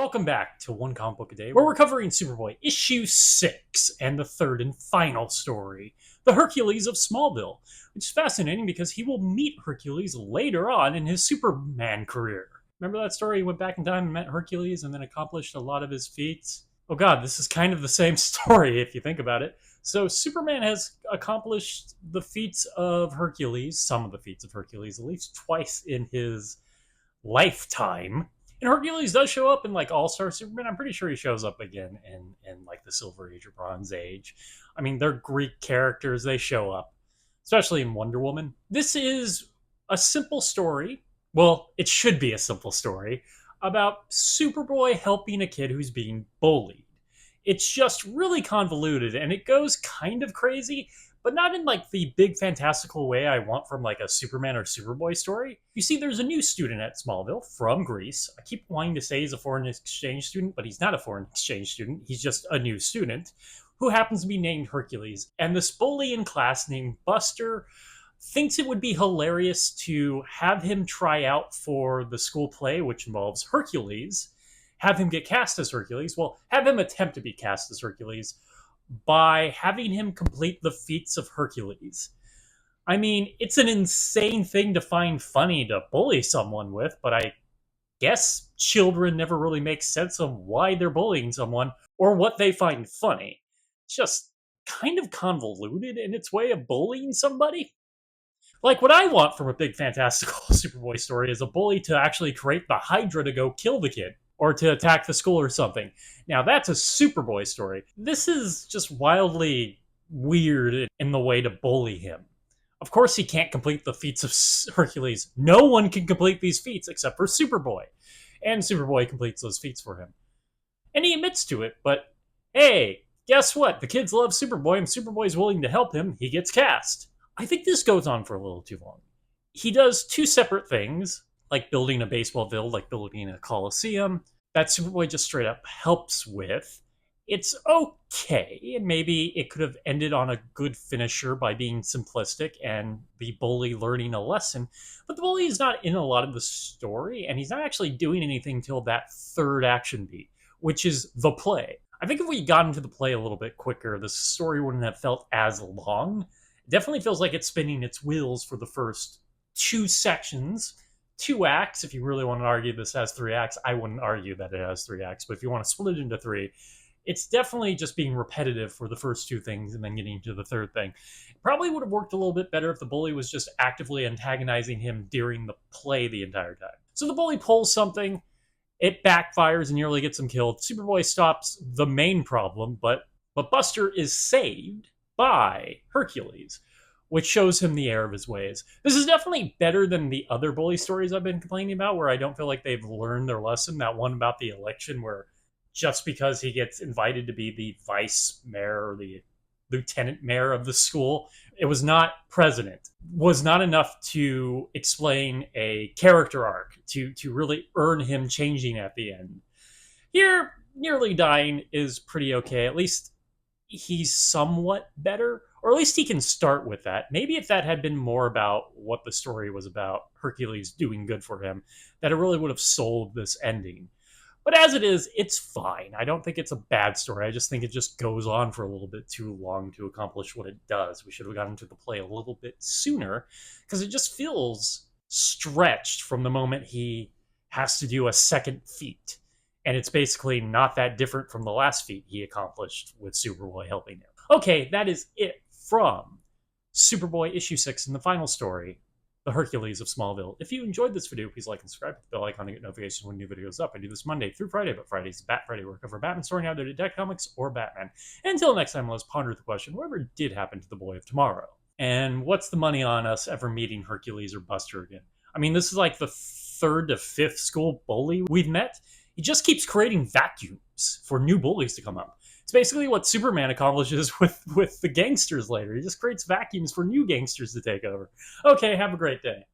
Welcome back to One Comic Book a Day, where we're covering Superboy issue 6 and the third and final story, the Hercules of Smallville, which is fascinating because he will meet Hercules later on in his Superman career. Remember that story? He went back in time and met Hercules and then accomplished a lot of his feats? Oh god, this is kind of the same story if you think about it. So Superman has accomplished the feats of Hercules, some of the feats of Hercules, at least twice in his lifetime. And Hercules does show up in like All-Star Superman. I'm pretty sure he shows up again in like the Silver Age or Bronze Age. I mean, they're Greek characters. They show up, especially in Wonder Woman. This is a simple story. Well, it should be a simple story about Superboy helping a kid who's being bullied. It's just really convoluted and it goes kind of crazy, but not in like the big fantastical way I want from like a Superman or Superboy story. You see, there's a new student at Smallville from Greece. I keep wanting to say he's a foreign exchange student, but he's not a foreign exchange student. He's just a new student who happens to be named Hercules. And this bully in class named Buster thinks it would be hilarious to have him try out for the school play, which involves Hercules, have him get cast as Hercules. Well, have him attempt to be cast as Hercules by having him complete the feats of Hercules. I mean, it's an insane thing to find funny to bully someone with, but I guess children never really make sense of why they're bullying someone or what they find funny. It's just kind of convoluted in its way of bullying somebody. Like, what I want from a big fantastical Superboy story is a bully to actually create the Hydra to go kill the kid or to attack the school or something. Now, that's a Superboy story. This is just wildly weird in the way to bully him. Of course, he can't complete the feats of Hercules. No one can complete these feats except for Superboy. And Superboy completes those feats for him. And he admits to it, but hey, guess what? The kids love Superboy and Superboy's willing to help him. He gets cast. I think this goes on for a little too long. He does two separate things, like building a baseball field, like building a coliseum, that Superboy just straight up helps with. It's okay, and maybe it could have ended on a good finisher by being simplistic and the bully learning a lesson, but the bully is not in a lot of the story, and he's not actually doing anything till that third action beat, which is the play. I think if we got into the play a little bit quicker, the story wouldn't have felt as long. It definitely feels like it's spinning its wheels for the first two sections, 2 acts. If you really want to argue this has 3 acts, I wouldn't argue that it has 3 acts, but if you want to split it into 3, it's definitely just being repetitive for the first 2 things and then getting to the third thing. It probably would have worked a little bit better if the bully was just actively antagonizing him during the play the entire time. So the bully pulls something, it backfires and nearly gets him killed. Superboy stops the main problem, but Buster is saved by Hercules, which shows him the error of his ways. This is definitely better than the other bully stories I've been complaining about, where I don't feel like they've learned their lesson. That one about the election, where just because he gets invited to be the vice mayor or the lieutenant mayor of the school, it was not president, was not enough to explain a character arc, to really earn him changing at the end. Here, nearly dying is pretty okay. At least he's somewhat better, or at least he can start with that. Maybe if that had been more about what the story was about, Hercules doing good for him, that it really would have sold this ending. But as it is, it's fine. I don't think it's a bad story. I just think it just goes on for a little bit too long to accomplish what it does. We should have gotten to the play a little bit sooner, because it just feels stretched from the moment he has to do a second feat. And it's basically not that different from the last feat he accomplished with Superboy helping him. Okay, that is it from Superboy issue 6 and the final story, the Hercules of Smallville. If you enjoyed this video, please like and subscribe, hit the bell icon to get notifications when new videos up. I do this Monday through Friday, but Friday's is Bat Friday, where I cover Batman story, either Detective Comics or Batman. And until next time, let's ponder the question, whatever did happen to the boy of tomorrow? And what's the money on us ever meeting Hercules or Buster again? I mean, this is like the 3rd to 5th school bully we've met. He just keeps creating vacuums for new bullies to come up. It's basically what Superman accomplishes with the gangsters later. He just creates vacuums for new gangsters to take over. Okay, have a great day.